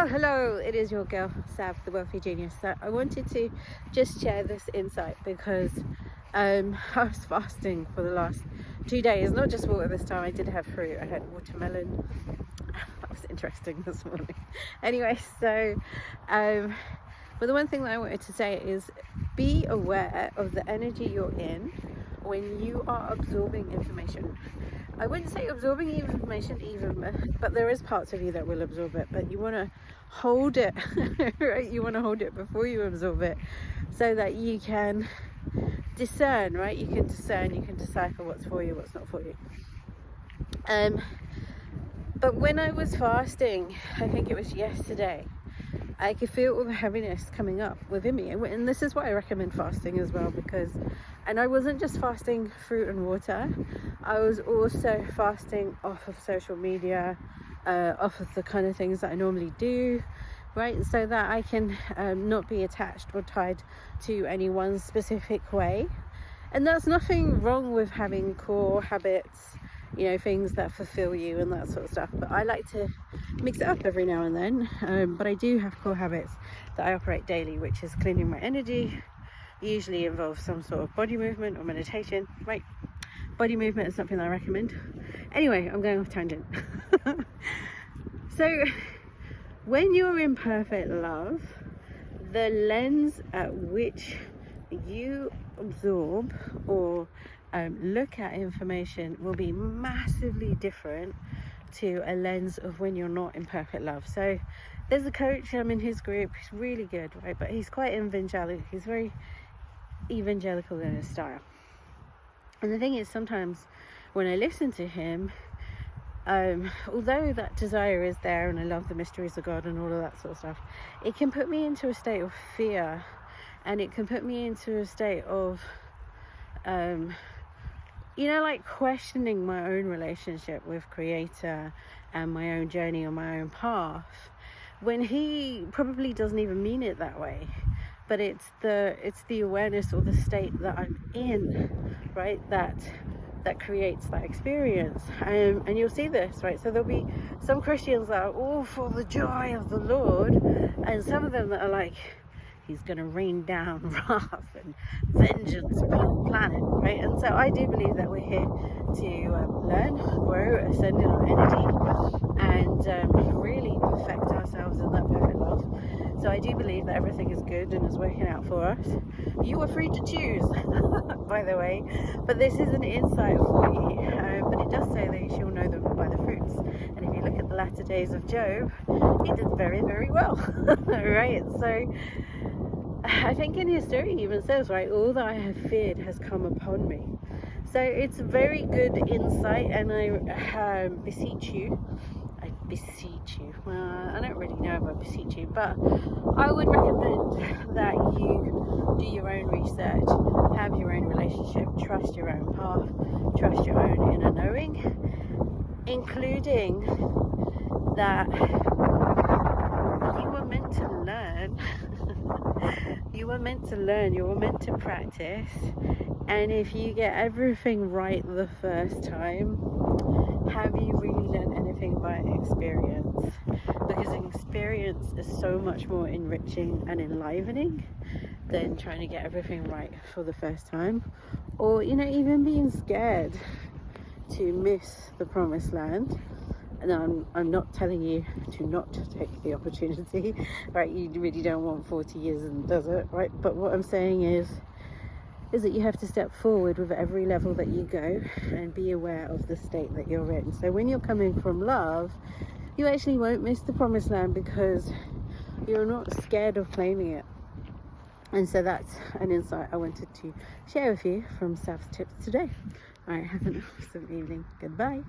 Hello, it is your girl Sav, the wealthy genius. So I wanted to just share this insight because I was fasting for the last 2 days, not just water this time. I did have fruit. I had watermelon. That was interesting this morning. Anyway, so but the one thing that I wanted to say is be aware of the energy you're in when you are absorbing information. I wouldn't say absorbing information even, but there is parts of you that will absorb it, but you want to hold it, right? You want to hold it before you absorb it so that you can discern, right? You can discern, you can decipher what's for you, what's not for you. But when I was fasting, I think it was yesterday, I could feel all the heaviness coming up within me. And this is why I recommend fasting as well, and I wasn't just fasting fruit and water, I was also fasting off of social media, off of the kind of things that I normally do, right? So that I can not be attached or tied to any one specific way. And there's nothing wrong with having core habits, you know, things that fulfill you and that sort of stuff, but I like to mix it up every now and then. But I do have core habits that I operate daily, which is cleaning my energy. Usually involves some sort of body movement or meditation, right? Body movement is something that I recommend. Anyway, I'm going off tangent. So when you're in perfect love, the lens at which you absorb or look at information will be massively different to a lens of when you're not in perfect love. So there's a coach, I'm in his group, he's really good, right? But he's quite evangelical, he's very evangelical in his style. And the thing is, sometimes when I listen to him, although that desire is there and I love the mysteries of God and all of that sort of stuff, it can put me into a state of fear, and it can put me into a state of like questioning my own relationship with Creator and my own journey on my own path, when he probably doesn't even mean it that way. But it's the awareness or the state that I'm in, right, that creates that experience. And you'll see this, right? So there'll be some Christians that are all for the joy of the Lord, and some of them that are like, he's going to rain down wrath and vengeance upon the planet, right? And so I do believe that we're here to learn, grow, ascend in our energy, and really perfect ourselves in that perfect love. So I do believe that everything is good and is working out for us. You are free to choose, by the way, but this is an insight for you. But it does say that you shall know them by the fruits. And if you look at the latter days of Job, he did very, very well, right? So I think in his story he even says, right, all that I have feared has come upon me. So it's very good insight, and I beseech you, well, I don't really know if I beseech you, but I would recommend that you do your own research, have your own relationship, trust your own path, trust your own inner knowing, including that you were meant to learn. You were meant to learn, you were meant to practice, and if you get everything right the first time, have you really learned anything by experience? Because experience is so much more enriching and enlivening than trying to get everything right for the first time, or even being scared to miss the promised land. And I'm not telling you to not take the opportunity, right? You really don't want 40 years in the desert, right? But what I'm saying is that you have to step forward with every level that you go and be aware of the state that you're in. So when you're coming from love, you actually won't miss the promised land because you're not scared of claiming it. And so that's an insight I wanted to share with you from Sav's Tips today. All right, have an awesome evening. Goodbye.